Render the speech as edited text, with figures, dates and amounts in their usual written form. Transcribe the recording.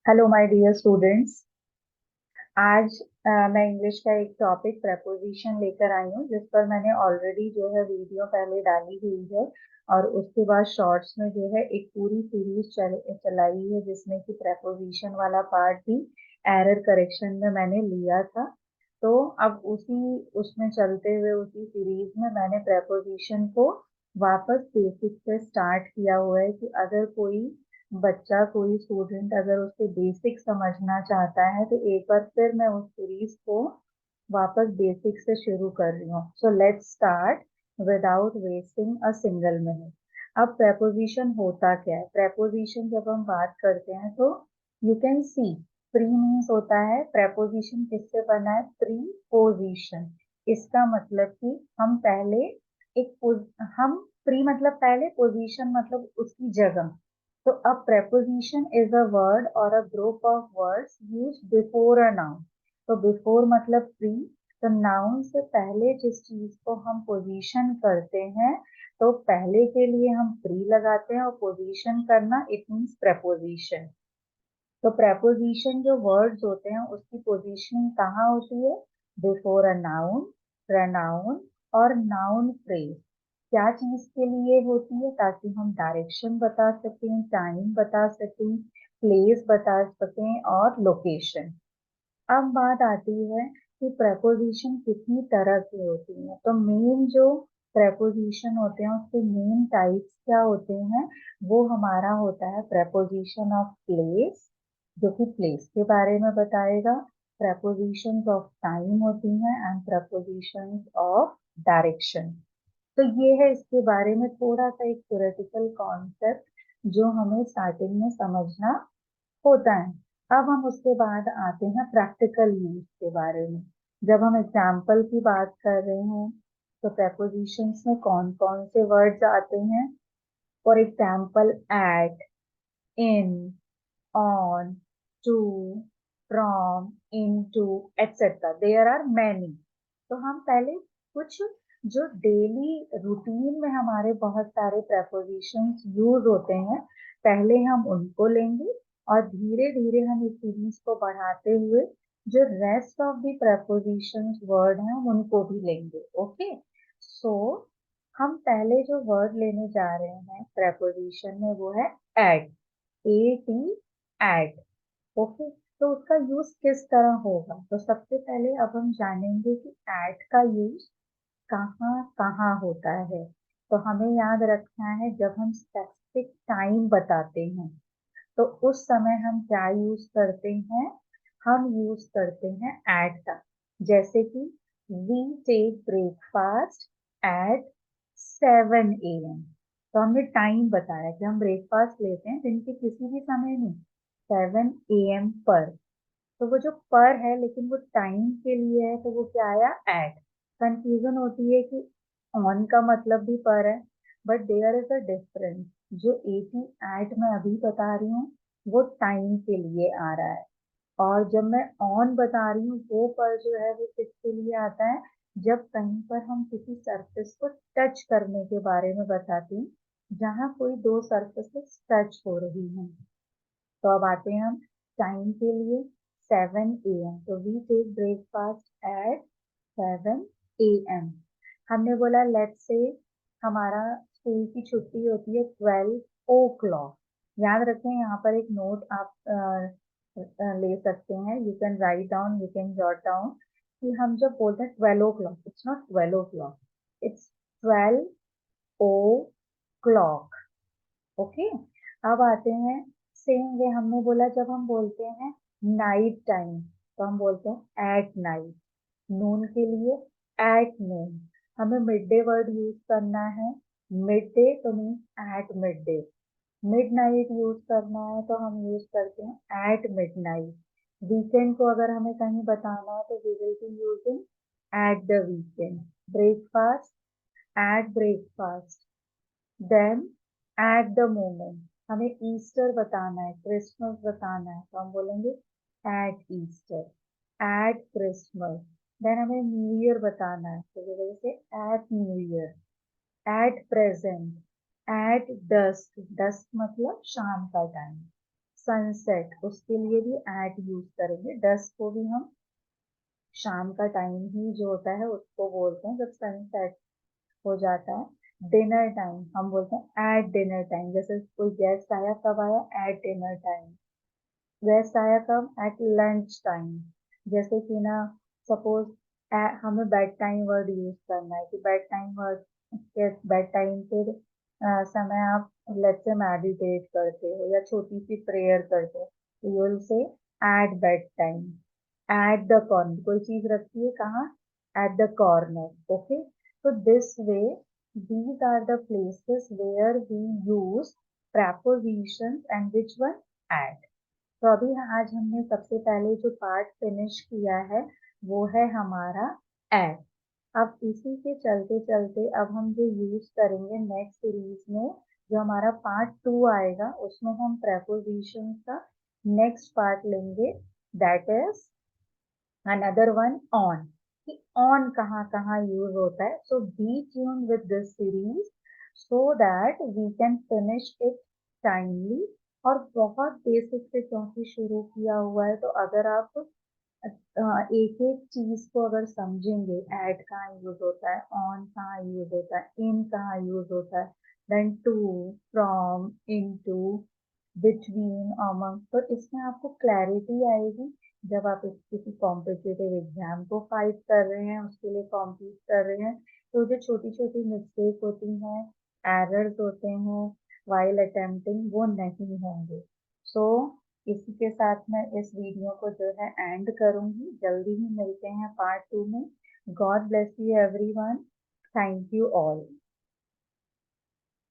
Hello my dear students. आज मैं English का एक टॉपिक प्रपोजिशन लेकर आई हूँ, जिस पर मैंने ऑलरेडी जो है वीडियो पहले डाली हुई है। और उसके बाद शॉर्ट्स में जो है एक पूरी सीरीज चलाई है, जिसमें कि प्रपोजिशन वाला पार्ट भी एरर करेक्शन में मैंने लिया था। तो अब उसी उसमें चलते हुए उसी सीरीज में मैंने प्रपोजिशन को वापस बेसिक से स्टार्ट किया हुआ है कि अगर कोई बच्चा, कोई स्टूडेंट अगर उसके बेसिक समझना चाहता है तो एक बार फिर मैं उस सीरीज को वापस बेसिक से शुरू कर रही हूँ। So let's start without wasting a single minute. अब प्रेपोजिशन होता क्या है? प्रेपोजिशन जब हम बात करते हैं तो you can see, pre means होता है, प्रेपोजिशन किससे बना है? Pre position. इसका मतलब कि हम पहले हम प्री मतलब पहले, पोजीशन मतलब उसकी जगह। तो a preposition is a word or a group of words used before a noun। तो before मतलब pre, तो noun से पहले जिस चीज को हम पोजीशन करते हैं, तो पहले के लिए हम pre लगाते हैं, और पोजीशन करना इट मीन्स preposition। तो preposition जो वर्ड्स होते हैं उसकी पोजीशनिंग कहाँ होती है? बिफोर अ नाउन, pronoun और नाउन फ्रेज। क्या चीज के लिए होती है? ताकि हम डायरेक्शन बता सकें, टाइम बता सकें, प्लेस बता सकें और लोकेशन। अब बात आती है कि प्रपोजिशन कितनी तरह की होती है। तो मेन जो प्रपोजिशन होते हैं उसके मेन टाइप्स क्या होते हैं? वो हमारा होता है प्रपोजिशन ऑफ प्लेस, जो कि प्लेस के बारे में बताएगा। प्रपोजिशंस ऑफ टाइम होती हैं एंड प्रपोजिशंस ऑफ डायरेक्शन। तो ये है इसके बारे में थोड़ा सा एक थ्योरेटिकल कॉन्सेप्ट जो हमें स्टार्टिंग में समझना होता है। अब हम उसके बाद आते हैं प्रैक्टिकल यूज के बारे में। जब हम एग्जाम्पल की बात कर रहे हैं तो प्रपोजिशंस में कौन कौन से वर्ड्स आते हैं? For example at, in, on, to, from, into, etcetera, there are many. तो हम पहले कुछ जो डेली रूटीन में हमारे बहुत सारे प्रपोजिशंस यूज होते हैं, पहले हम उनको लेंगे, और धीरे धीरे हम इस सीरीज को बढ़ाते हुए जो rest of the propositions word हैं हम उनको भी लेंगे। ओके, सो हम पहले जो वर्ड लेने जा रहे हैं प्रपोजिशन में वो है at, A T, at. Okay, तो उसका यूज किस तरह होगा? तो सबसे पहले अब हम जानेंगे कि एट का यूज कहाँ कहाँ होता है। तो हमें याद रखना है, जब हम स्पेसिफिक टाइम बताते हैं तो उस समय हम क्या यूज करते हैं? हम यूज करते हैं एट का। जैसे कि we take breakfast at 7 AM। तो हमने टाइम बताया कि हम ब्रेकफास्ट लेते हैं दिन के किसी भी समय में, 7 AM पर। तो वो जो पर है लेकिन वो टाइम के लिए है, तो वो क्या आया? एट। कंफ्यूजन होती है कि ऑन का मतलब भी पर है, but there is a difference. जो एटी एट मैं अभी बता रही हूँ वो टाइम के लिए आ रहा है, और जब मैं ऑन बता रही हूँ वो पर जो है वो किसके लिए आता है? जब कहीं पर हम किसी सरफेस को टच करने के बारे में बताते हैं, जहाँ कोई दो सरफेसेस टच हो रही हैं। तो अब आते हैं हम टाइम के लिए, 7 AM। तो we take breakfast at 7 AM। हमने बोला लेट्स से हमारा स्कूल की छुट्टी होती है 12 o'clock। याद रखें, यहाँ पर एक नोट आप ले सकते हैं। You can write down, you can jot down कि हम जब बोलते हैं 12 o'clock, it's not 12 o'clock, it's 12 o'clock। Okay, अब आते हैं सेम वे। हमने बोला जब हम बोलते हैं नाइट टाइम तो हम बोलते हैं एट नाइट। नून के लिए एट नून। हमें मिड डे वर्ड यूज करना है, मिड डे तो means at mid day. Mid night use करना है तो हम यूज करते हैं एट मिड नाइट। वीकेंड को अगर हमें कहीं बताना है तो we will be using at the weekend. Breakfast at breakfast. Then at the moment. हमें ईस्टर बताना है, क्रिसमस बताना है, तो हम बोलेंगे at Easter, at Christmas. Then हमें न्यू ईयर बताना है तो बोलेंगे say at New Year, at present, at dusk. Dusk मतलब शाम का टाइम। सनसेट, उसके लिए भी एट यूज करेंगे। डस्क को भी हम शाम का टाइम ही जो होता है उसको बोलते हैं, जब सनसेट हो जाता है। डिनर टाइम हम बोलते हैं एट डिनर टाइम, जैसे कोई गेस्ट आया कब आया, एट डिनर टाइम। गेस्ट आया कब, एट लंच टाइम। जैसे कि ना सपोज हमें बेड टाइम वर्ड यूज करना है कि बेड टाइम वर्ड के बेड टाइम के समय आप लेट्स से मेडिटेट करते हो या छोटी सी प्रेयर करते हो, तो you will say at bedtime. At the corner, कोई चीज रखी है कहाँ, at the corner. Okay, so this way these are the places where we use prepositions and which one, at। तो अभी आज हमने सबसे पहले जो पार्ट फिनिश किया है वो है हमारा एट। अब इसी के चलते चलते अब हम जो यूज करेंगे नेक्स्ट सीरीज में, जो हमारा पार्ट 2 आएगा, उसमें हम प्रेपोजिशन का नेक्स्ट पार्ट लेंगे, that is another one on. कि ऑन कहाँ कहाँ यूज होता है। So be tuned with this series so that we can finish it timely. और बहुत बेसिक से क्योंकि शुरू किया हुआ है, तो अगर आप एक एक चीज को अगर समझेंगे, एट कहाँ यूज होता है, ऑन कहाँ यूज होता है, इन कहाँ यूज होता है, then to, from, into, between, among, तो इसमें आपको क्लैरिटी आएगी। जब आप किसी कॉम्पिटिटिव एग्जाम को फाइट कर रहे हैं, उसके लिए कॉम्पीट कर रहे हैं, तो जो छोटी छोटी मिस्टेक होती हैं, एरर्स होते हैं वाइल अटेम्प्टिंग, वो नहीं होंगे। सो इसी के साथ मैं इस वीडियो को जो है एंड करूंगी। जल्दी ही मिलते हैं पार्ट 2 में। God bless you everyone. Thank you all.